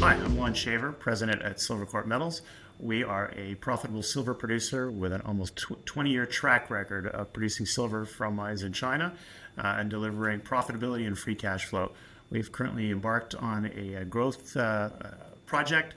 Hi, I'm Lon Shaver, president at Silvercorp Metals. We are a profitable silver producer with an almost 20-year track record of producing silver from mines in China and delivering profitability and free cash flow. We've currently embarked on a growth project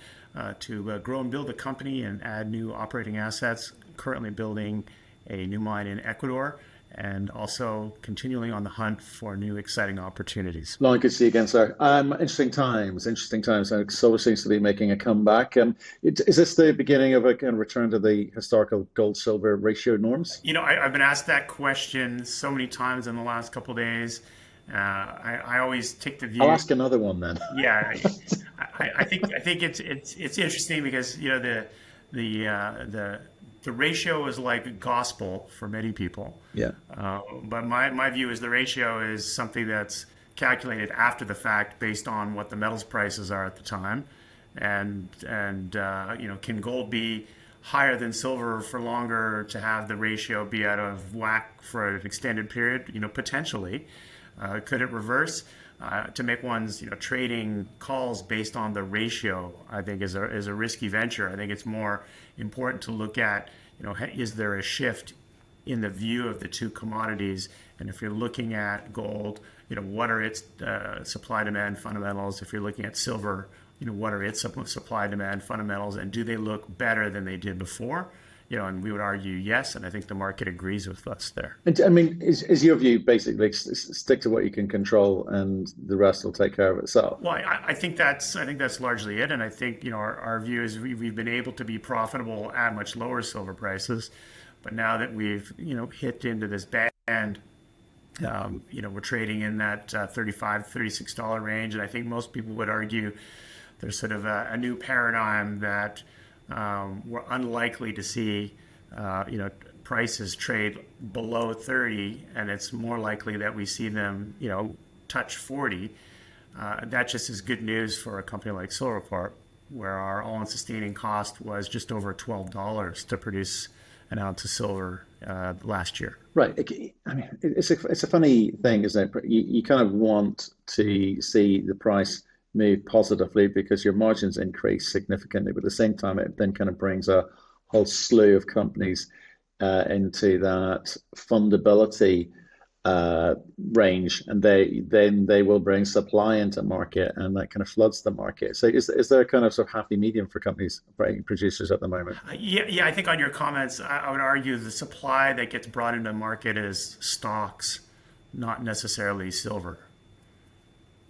to grow and build the company and add new operating assets, currently building a new mine in Ecuador, and also continuing on the hunt for new exciting opportunities. Long, good to see you again, sir. Interesting times, interesting times. And silver seems to be making a comeback. Is this the beginning of a kind of return to the historical gold-silver ratio norms? I've been asked that question so many times in the last couple of days. I always take the view. I'll ask another one then. Yeah, I think it's interesting because the ratio is like gospel for many people. Yeah. But my view is the ratio is something that's calculated after the fact based on what the metals prices are at the time, and can gold be higher than silver for longer to have the ratio be out of whack for an extended period? Potentially. Could it reverse? To make one's trading calls based on the ratio, I think is a risky venture. I think it's more important to look at is there a shift in the view of the two commodities? And if you're looking at gold, what are its supply demand fundamentals? If you're looking at silver, what are its supply demand fundamentals, and do they look better than they did before? And we would argue yes, and I think the market agrees with us there. And I mean, is your view basically stick to what you can control, and the rest will take care of itself? Well, I think that's largely it, and I think our view is we've been able to be profitable at much lower silver prices, but now that we've hit into this band, we're trading in that $35-$36 range, and I think most people would argue there's sort of a new paradigm that we're unlikely to see, prices trade below 30, and it's more likely that we see them, touch 40. That just is good news for a company like Silvercorp, where our all-in sustaining cost was just over $12 to produce an ounce of silver last year. Right. I mean, it's a funny thing, isn't it? You kind of want to see the price move positively because your margins increase significantly, but at the same time it then kind of brings a whole slew of companies into that fundability range, and they will bring supply into market, and that kind of floods the market. So is there a kind of sort of happy medium for companies, producers at the moment? Yeah, I think on your comments, I would argue the supply that gets brought into the market is stocks, not necessarily silver.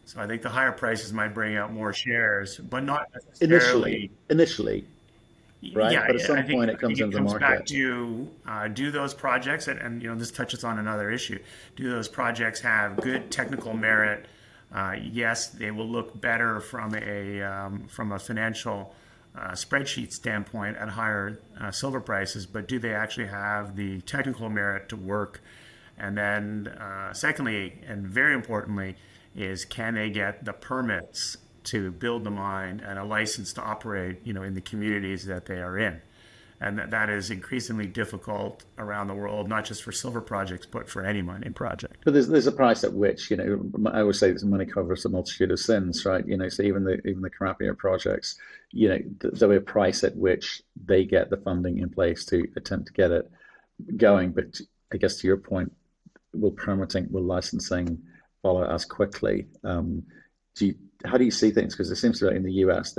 So I think the higher prices might bring out more shares, but not necessarily. Initially, right? Yeah, But at some I think point it comes it into the comes back market. to do those projects, and this touches on another issue. Do those projects have good technical merit? Yes, they will look better from a financial spreadsheet standpoint at higher silver prices, but do they actually have the technical merit to work? And then secondly, and very importantly, is can they get the permits to build the mine and a license to operate, in the communities that they are in? And that is increasingly difficult around the world, not just for silver projects, but for any mining project. But there's a price at which, I always say this: money covers a multitude of sins, right? So even the crappier projects, there'll be a price at which they get the funding in place to attempt to get it going. But I guess to your point, will licensing follow as quickly? How do you see things? Because it seems that in the US,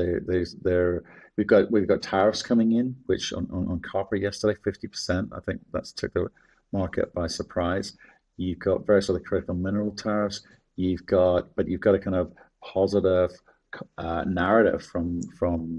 we've got tariffs coming in, which on copper yesterday, 50%. I think that's took the market by surprise. You've got various other critical mineral tariffs. But you've got a kind of positive narrative from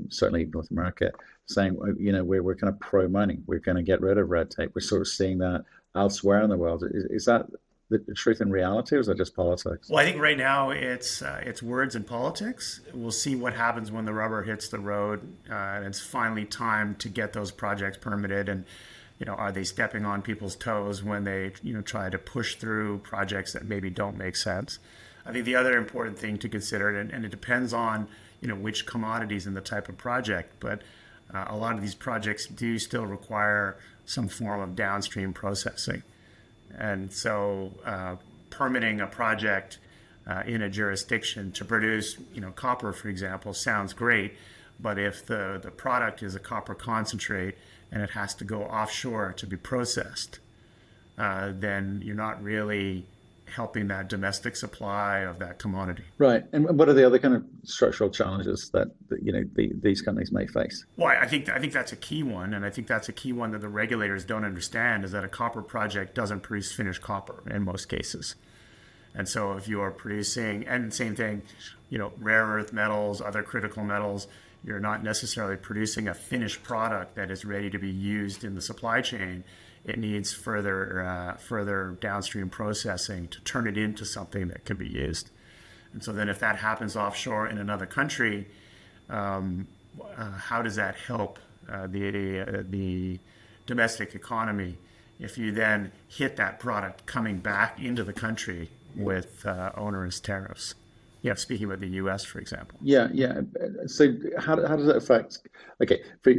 certainly North America saying, we're kind of pro mining. We're going to get rid of red tape. We're sort of seeing that elsewhere in the world. Is that the truth and reality, or is that just politics? Well, I think right now it's words and politics. We'll see what happens when the rubber hits the road, and it's finally time to get those projects permitted. And are they stepping on people's toes when they try to push through projects that maybe don't make sense? I think the other important thing to consider, and it depends on which commodities and the type of project, but a lot of these projects do still require some form of downstream processing. And so permitting a project in a jurisdiction to produce, copper, for example, sounds great. But if the product is a copper concentrate and it has to go offshore to be processed, then you're not really helping that domestic supply of that commodity. Right. And what are the other kind of structural challenges that these companies may face? Well, I think that's a key one, and I think that's a key one that the regulators don't understand is that a copper project doesn't produce finished copper in most cases. And so if you are producing, and same thing, rare earth metals, other critical metals, you're not necessarily producing a finished product that is ready to be used in the supply chain. It needs further downstream processing to turn it into something that can be used. And so then if that happens offshore in another country, how does that help the domestic economy if you then hit that product coming back into the country with onerous tariffs? Yeah, speaking about the U.S., for example. Yeah. So how does it affect? Okay, for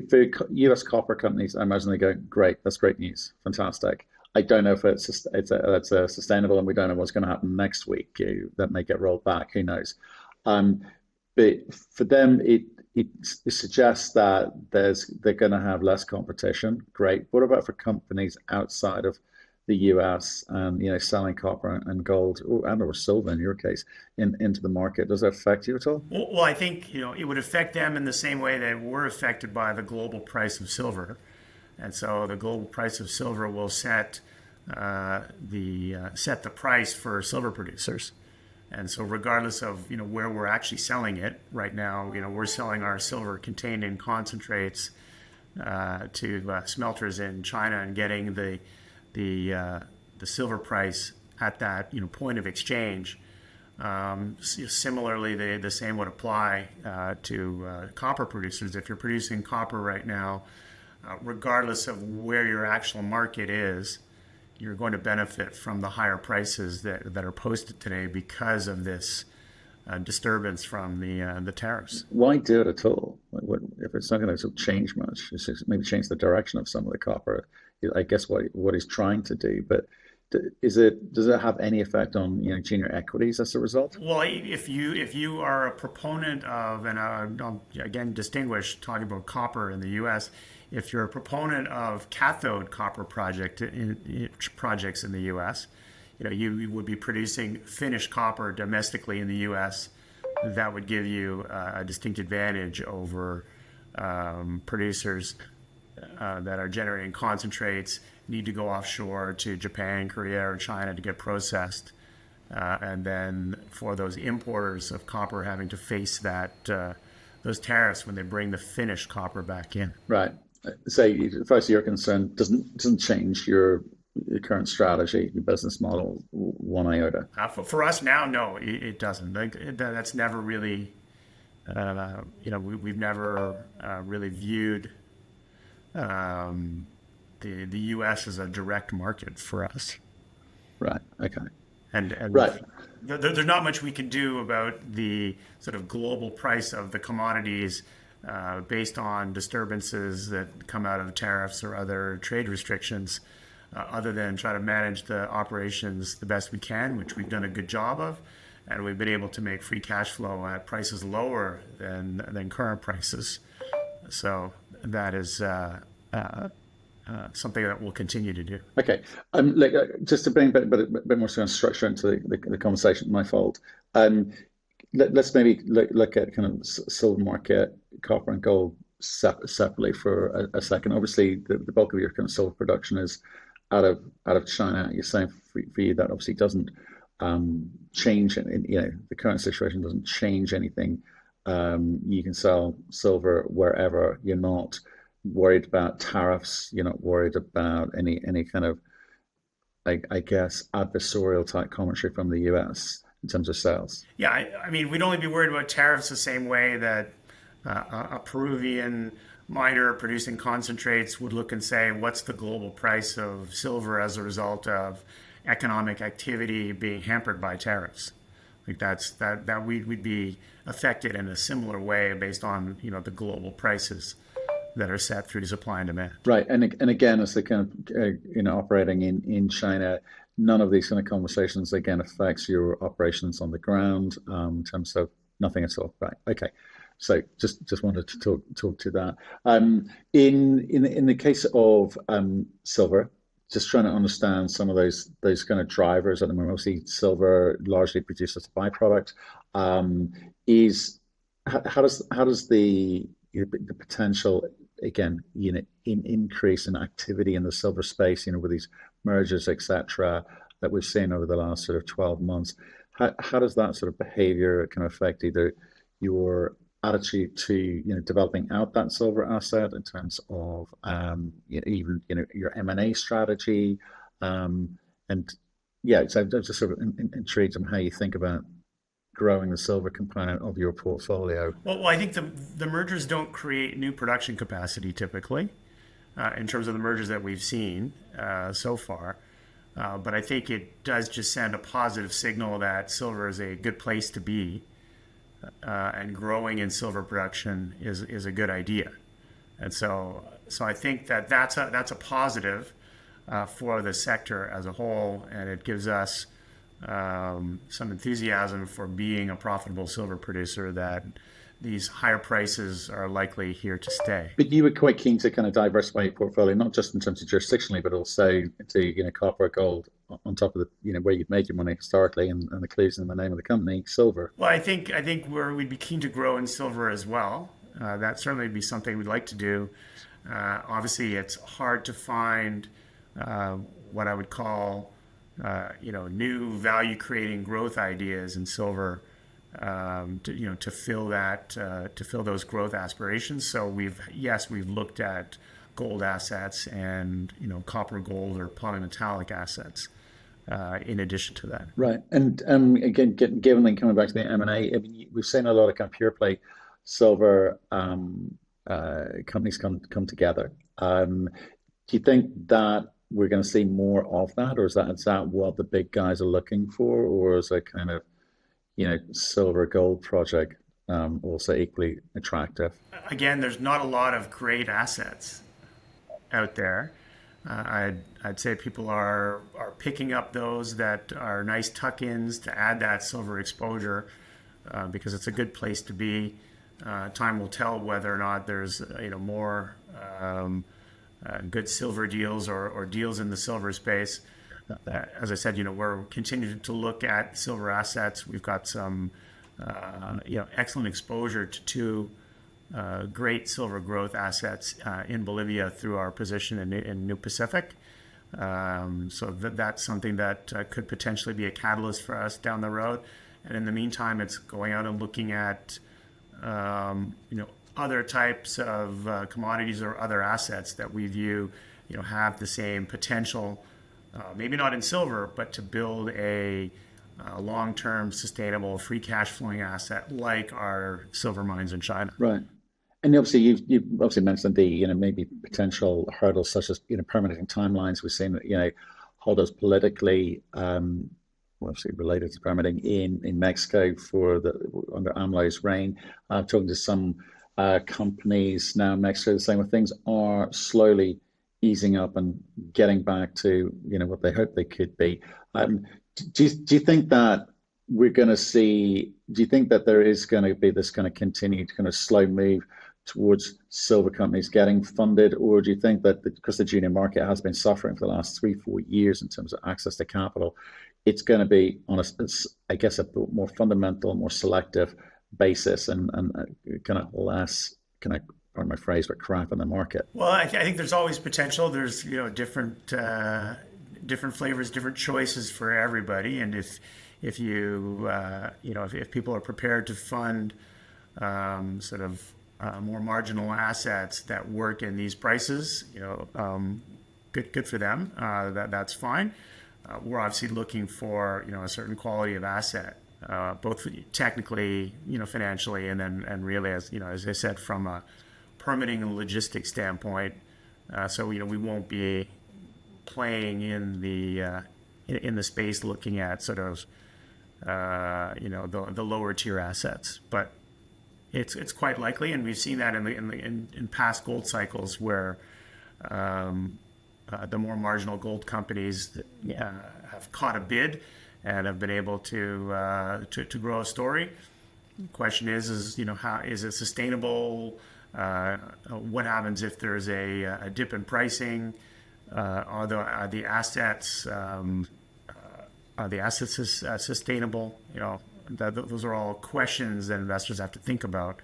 U.S. copper companies, I imagine they go, great, that's great news, fantastic. I don't know if it's sustainable, and we don't know what's going to happen next week. That may get rolled back. Who knows? But for them, it suggests that they're going to have less competition. Great. What about for companies outside of the US and selling copper and gold or silver in your case into the market? Does that affect you at all? Well, I think it would affect them in the same way that we're affected by the global price of silver, and so the global price of silver will set the price for silver producers. And so regardless of where we're actually selling it right now, we're selling our silver contained in concentrates to smelters in China and getting the silver price at that point of exchange. Similarly, the same would apply to copper producers. If you're producing copper right now, regardless of where your actual market is, you're going to benefit from the higher prices that are posted today because of this disturbance from the tariffs. Why do it at all? If it's not going to sort of change much, it's just maybe change the direction of some of the copper. I guess what he's trying to do, but does it have any effect on junior equities as a result? Well, if you are a proponent of, and I'll again distinguish talking about copper in the U.S., if you're a proponent of cathode copper projects in the U.S., you would be producing finished copper domestically in the U.S. That would give you a distinct advantage over producers that are generating concentrates, need to go offshore to Japan, Korea, or China to get processed. And then for those importers of copper having to face those tariffs when they bring the finished copper back in. Right. So as far as you're concerned, doesn't change your current strategy, your business model, one iota? For us now, no, it doesn't. That's never really, we've never really viewed the U.S. as a direct market for us. Right. Okay. And right. There's not much we can do about the sort of global price of the commodities based on disturbances that come out of tariffs or other trade restrictions, other than try to manage the operations the best we can, which we've done a good job of, and we've been able to make free cash flow at prices lower than current prices. So that is something that we'll continue to do. Okay, just to bring a bit more sort of structure into the conversation, my fault. Let's maybe look at kind of silver market, copper and gold separately for a second. Obviously, the bulk of your kind of silver production is out of China. You're saying for you that obviously doesn't change. The current situation doesn't change anything. You can sell silver wherever. You're not worried about tariffs. You're not worried about any kind of, I guess, adversarial type commentary from the US in terms of sales. Yeah, I mean, we'd only be worried about tariffs the same way that a Peruvian miner producing concentrates would look and say, what's the global price of silver as a result of economic activity being hampered by tariffs? Like that we'd be affected in a similar way based on the global prices that are set through supply and demand. Right, and again, as the kind of operating in China, none of these kind of conversations again affects your operations on the ground in terms of nothing at all. Right. Okay. So just wanted to talk to that. In the case of silver, just trying to understand some of those kind of drivers at the moment. Obviously, silver largely produced as a byproduct. Is how does the potential again, increase in activity in the silver space, with these mergers, etc., that we've seen over the last sort of 12 months. How does that sort of behavior kind of affect either your attitude to developing out that silver asset in terms of even your M&A strategy, and yeah, so I'm just sort of intrigued on how you think about growing the silver component of your portfolio. Well, I think the mergers don't create new production capacity typically, in terms of the mergers that we've seen so far. But I think it does just send a positive signal that silver is a good place to be, and growing in silver production is a good idea. And so I think that's a positive for the sector as a whole, and it gives us some enthusiasm for being a profitable silver producer, that these higher prices are likely here to stay. But you were quite keen to kind of diversify your portfolio, not just in terms of jurisdictionally, but also into copper, gold, on top of the where you've made your money historically, and the clues in the name of the company, silver. Well, I think we'd be keen to grow in silver as well. That certainly would be something we'd like to do. Obviously, it's hard to find what I would call new value creating growth ideas in silver, to fill those growth aspirations. So we've looked at gold assets and copper, gold, or polymetallic assets in addition to that. Right. And again, given then coming back to the M&A, I mean, we've seen a lot of kind of pure play silver companies come together. Do you think that we're going to see more of that, or is that what the big guys are looking for, or is a kind of silver gold project also equally attractive? Again, there's not a lot of great assets out there. I'd say people are picking up those that are nice tuck-ins to add that silver exposure, because it's a good place to be. Time will tell whether or not there's more good silver deals or deals in the silver space. As I said, we're continuing to look at silver assets. We've got some excellent exposure to two great silver growth assets in Bolivia through our position in New Pacific. So that's something that could potentially be a catalyst for us down the road. And in the meantime, it's going out and looking at other types of commodities or other assets that we view have the same potential, maybe not in silver, but to build a long-term sustainable free cash flowing asset like our silver mines in China. Right. And obviously, you've obviously mentioned the maybe potential hurdles such as permitting timelines. We've seen hold us politically, obviously related to permitting in Mexico under AMLO's reign. Talking to some companies now in Mexico, saying well, things are slowly easing up and getting back to what they hope they could be. Do you think that we're going to see? Do you think that there is going to be this kind of continued kind of slow move towards silver companies getting funded, or do you think that because the junior market has been suffering for the last 3-4 years in terms of access to capital, it's going to be on I guess a more fundamental, more selective basis, and kind of less kind of, pardon my phrase, but crap in the market? Well, I think there's always potential. There's different flavors, different choices for everybody, and if people are prepared to fund sort of more marginal assets that work in these prices, good for them. That's fine. We're obviously looking for a certain quality of asset, both technically, financially, and really as I said, from a permitting and logistics standpoint. So we won't be playing in the space looking at sort of the lower tier assets, but it's quite likely, and we've seen that in past gold cycles where the more marginal gold companies have have caught a bid and have been able to grow a story. The question is how is it sustainable? What happens if there's a dip in pricing? Are the assets sustainable? Those are all questions that investors have to think about,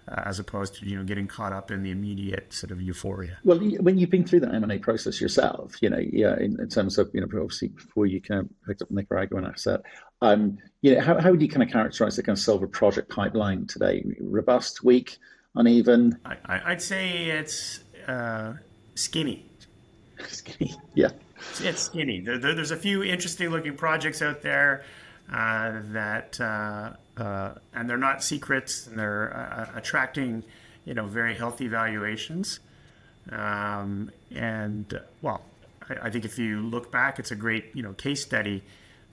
as opposed to getting caught up in the immediate sort of euphoria. Well, when you've been through that M&A process yourself, in terms of obviously before you kind of picked up the Nicaraguan asset, how would you kind of characterize the kind of silver project pipeline today? Robust, weak, uneven? I'd say it's skinny. Skinny, yeah. It's skinny. There's a few interesting looking projects out there and they're not secrets, and they're attracting very healthy valuations. I think if you look back, it's a great case study.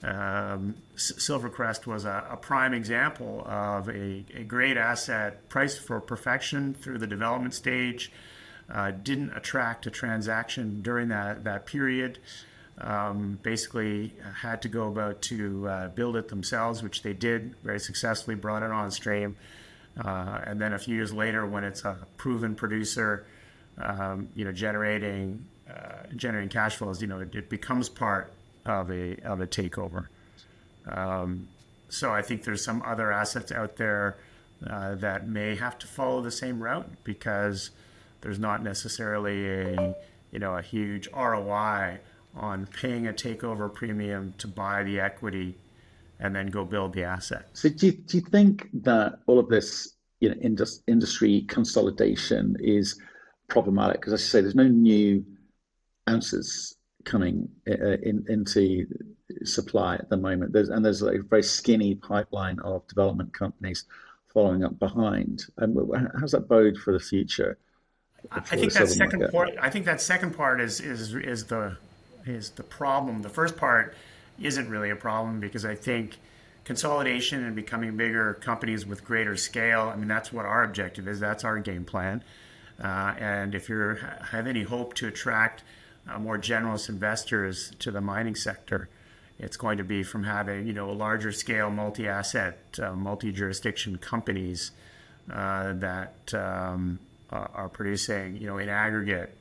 Silvercrest was a prime example of a great asset priced for perfection through the development stage. Didn't attract a transaction during that period. Basically had to go about to build it themselves, which they did very successfully, brought it on stream. And then a few years later, when it's a proven producer, generating cash flows, it becomes part of a takeover. So I think there's some other assets out there that may have to follow the same route, because there's not necessarily a huge ROI on paying a takeover premium to buy the equity and then go build the asset. So do you think that all of this industry consolidation is problematic? Because as I say, there's no new ounces coming into supply at the moment. There's a very skinny pipeline of development companies following up behind. How's that bode for the future? I think that second part. I think that second part is the problem. The first part isn't really a problem, because I think consolidation and becoming bigger companies with greater scale, that's what our objective is. That's our game plan. And if you have any hope to attract more generalist investors to the mining sector, it's going to be from having larger scale, multi-asset, multi-jurisdiction companies that are producing in aggregate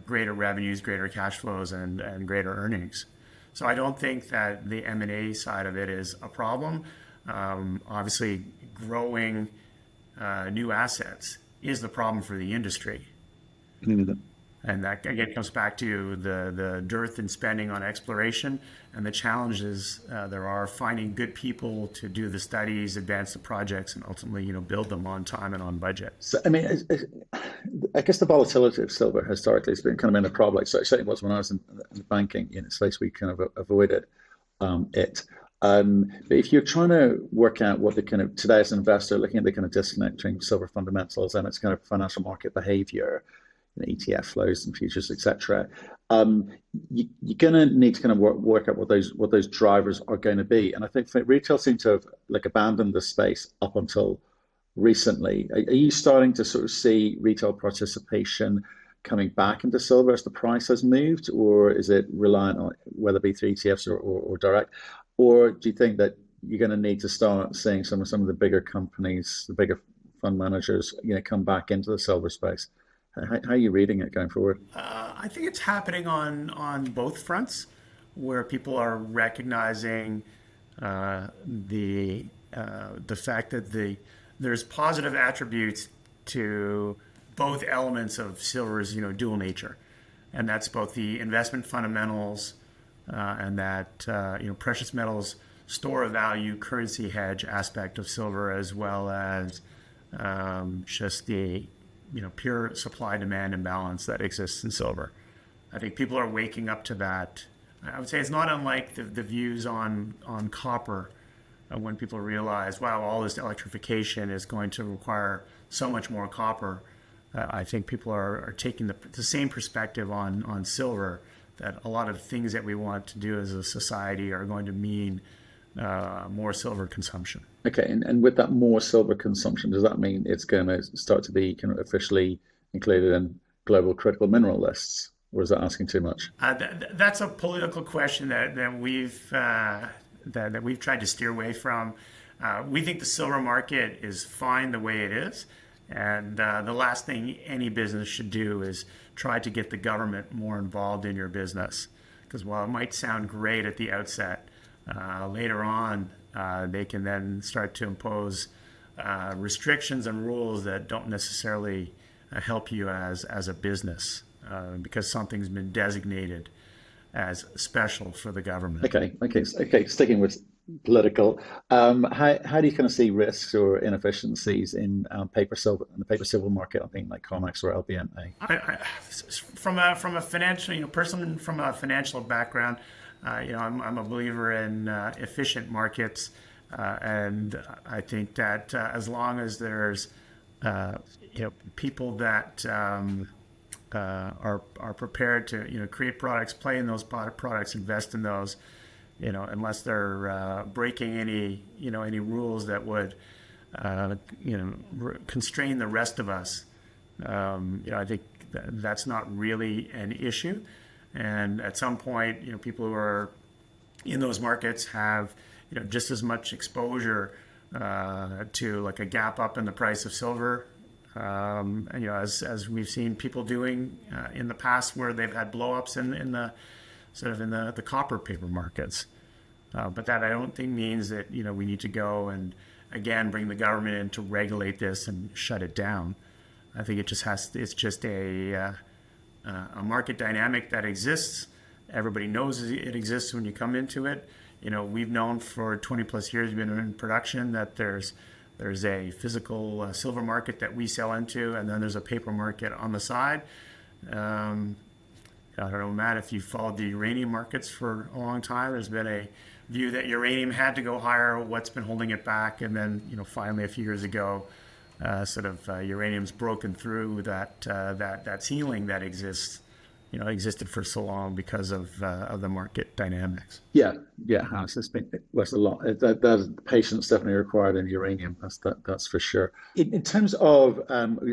greater revenues, greater cash flows, and greater earnings. So I don't think that the M&A side of it is a problem. Obviously, growing new assets is the problem for the industry. And that again comes back to the dearth in spending on exploration and the challenges there are finding good people to do the studies, advance the projects, and ultimately build them on time and on budget. So I guess the volatility of silver historically has been kind of in a problem. So it certainly was when I was in the banking space. We kind of avoided it. But if you're trying to work out what the kind of today's investor looking at the kind of disconnect between silver fundamentals and its kind of financial market behavior, ETF flows and futures, etc. You're going to need to kind of work out what those drivers are going to be. And I think retail seem to have abandoned the space up until recently. Are you starting to sort of see retail participation coming back into silver as the price has moved, or is it reliant on whether it be through ETFs or direct? Or do you think that you're going to need to start seeing some of the bigger companies, the bigger fund managers, come back into the silver space? How are you reading it going forward? I think it's happening on both fronts, where people are recognizing the fact that there's positive attributes to both elements of silver's dual nature, and that's both the investment fundamentals and that precious metals store of value, currency hedge aspect of silver, as well as just the pure supply demand imbalance that exists in silver. I think people are waking up to that. I would say it's not unlike the views on copper, when people realize, wow, all this electrification is going to require so much more copper. I think people are taking the same perspective on silver, that a lot of things that we want to do as a society are going to mean more silver consumption. Okay, and with that more silver consumption, does that mean it's going to start to be kind of officially included in global critical mineral lists? or is that asking too much? That's a political question that we've tried to steer away from. We think the silver market is fine the way it is, and the last thing any business should do is try to get the government more involved in your business. Because while it might sound great at the outset, later on they can then start to impose restrictions and rules that don't necessarily help you as a business, because something's been designated as special for the government. Okay. Sticking with political, how do you kind of see risks or inefficiencies in the paper silver market? I think like COMEX or LBMA. From a financial, person from a financial background, I'm a believer in efficient markets, and I think that as long as there's people that are prepared to create products, play in those products, invest in those, unless they're breaking any rules that would constrain the rest of us. I think that's not really an issue. And at some point, people who are in those markets have just as much exposure to like a gap up in the price of silver, as we've seen people doing in the past, where they've had blowups in the copper paper markets. But that I don't think means that we need to go and again bring the government in to regulate this and shut it down. I think it's just a market dynamic that exists. Everybody knows it exists when you come into it. We've known for 20 plus years, we've been in production, that there's a physical silver market that we sell into, and then there's a paper market on the side. I don't know, Matt, if you followed the uranium markets for a long time, there's been a view that uranium had to go higher. What's been holding it back? And then, finally a few years ago, uranium's broken through that ceiling that existed for so long because of the market dynamics. Yeah, it's been a lot. That patience definitely required in uranium. That's for sure. In terms of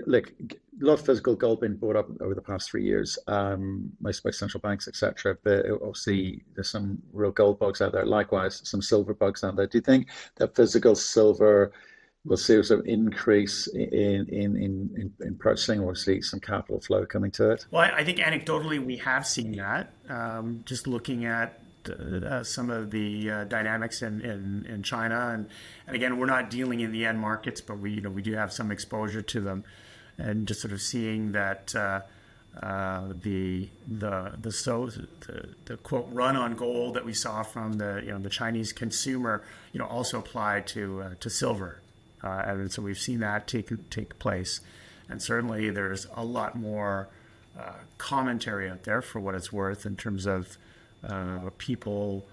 like a lot of physical gold being bought up over the past 3 years, most by central banks, etc. But obviously, there's some real gold bugs out there. Likewise, some silver bugs out there. Do you think that physical silver will see a sort of increase in purchasing, or see some capital flow coming to it? Well, I think anecdotally we have seen that. Just looking at some of the dynamics in China, and again, we're not dealing in the end markets, but we do have some exposure to them, and just sort of seeing that the quote run on gold that we saw from the Chinese consumer also applied to silver. And so we've seen that take place. And certainly there's a lot more commentary out there, for what it's worth, in terms of people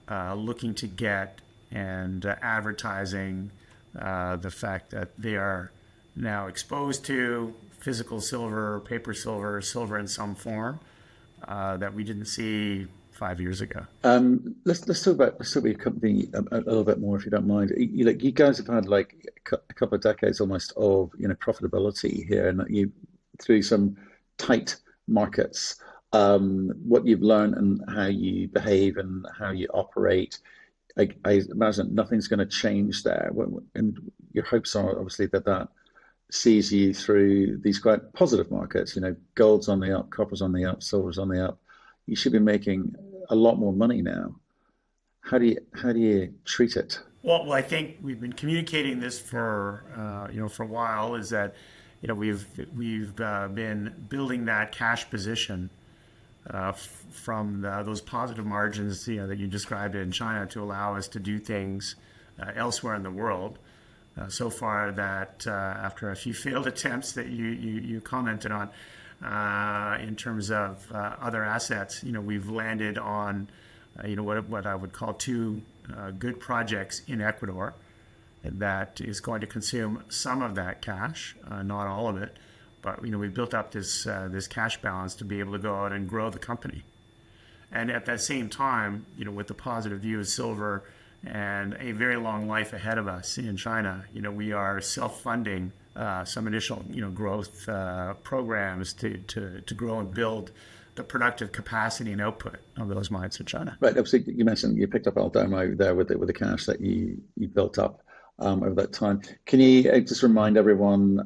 looking to get and advertising the fact that they are now exposed to physical silver, paper silver, silver in some form, that we didn't see 5 years ago. Let's talk about your company a little bit more, if you don't mind. You guys have had like a couple of decades almost of profitability here, and you through some tight markets. What you've learned and how you behave and how you operate, I imagine nothing's going to change there. And your hopes are obviously that sees you through these quite positive markets. Gold's on the up, copper's on the up, silver's on the up. You should be making a lot more money now. How do you treat it? Well, I think we've been communicating this for a while. Is that we've been building that cash position from those positive margins that you described in China, to allow us to do things elsewhere in the world. So far, that after a few failed attempts that you commented on, in terms of other assets, we've landed on what I would call two good projects in Ecuador that is going to consume some of that cash, not all of it. But we built up this cash balance to be able to go out and grow the company, and at that same time, with the positive view of silver and a very long life ahead of us in China, we are self-funding some initial growth programs to grow and build the productive capacity and output of those mines in China. Right. Obviously, you mentioned you picked up El Domo there with the cash that you built up over that time. Can you just remind everyone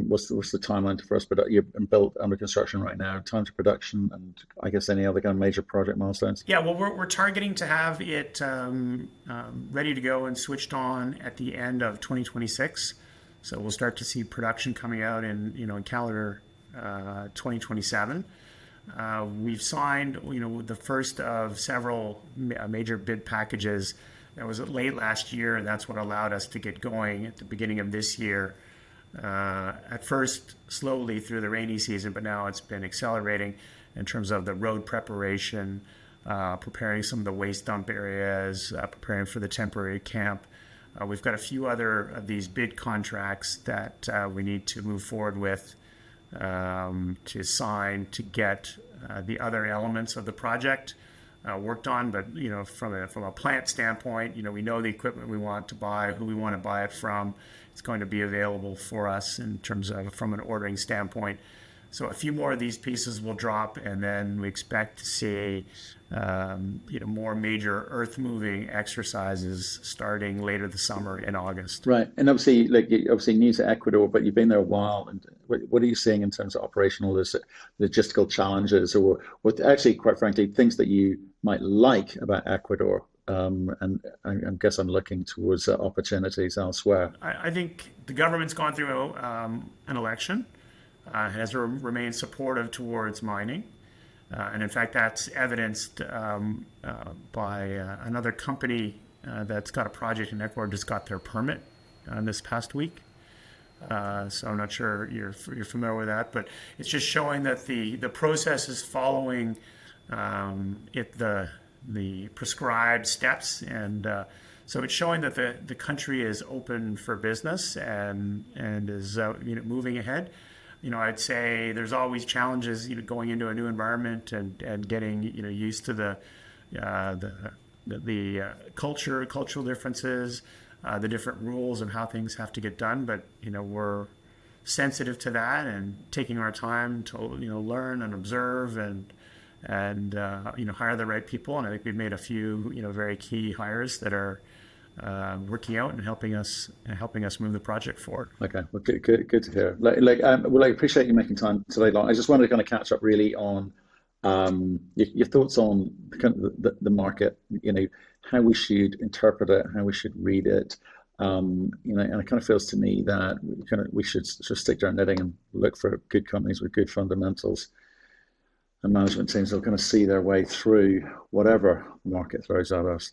what's the timeline for us? But you're built under construction right now. Time to production, and I guess any other kind of major project milestones. Yeah, well, we're targeting to have it ready to go and switched on at the end of 2026. So we'll start to see production coming out in calendar 2027. We've signed the first of several major bid packages. That was late last year, and that's what allowed us to get going at the beginning of this year. At first, slowly through the rainy season, but now it's been accelerating in terms of the road preparation, preparing some of the waste dump areas, preparing for the temporary camp. We've got a few other of these bid contracts that we need to move forward with to sign to get the other elements of the project worked on. But from a plant standpoint, we know the equipment we want to buy, who we want to buy it from. It's going to be available for us in terms of from an ordering standpoint. So a few more of these pieces will drop, and then we expect to see more major earth-moving exercises starting later this summer in August. Right, and obviously, new to Ecuador, but you've been there a while. And what are you seeing in terms of operational logistical challenges, or what actually, quite frankly, things that you might like about Ecuador? And I guess I'm looking towards opportunities elsewhere. I think the government's gone through an election. Has remained supportive towards mining. And in fact, that's evidenced by another company that's got a project in Ecuador just got their permit this past week. So I'm not sure you're familiar with that, but it's just showing that the process is following the prescribed steps, and so it's showing that the country is open for business and is moving ahead. I'd say there's always challenges, going into a new environment and getting, used to the cultural differences, the different rules of how things have to get done. But, we're sensitive to that and taking our time to, learn and observe and hire the right people. And I think we've made a few, very key hires that are working out and helping us move the project forward. Okay, well, good to hear. I appreciate you making time today. I just wanted to kind of catch up really on your thoughts on kind of the market. How we should interpret it, how we should read it. And it kind of feels to me that we should just stick to our knitting and look for good companies with good fundamentals. And management teams will kind of see their way through whatever the market throws at us.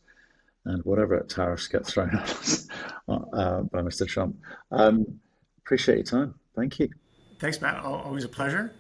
And whatever tariffs get thrown at us by Mr. Trump. Appreciate your time. Thank you. Thanks, Matt. Always a pleasure.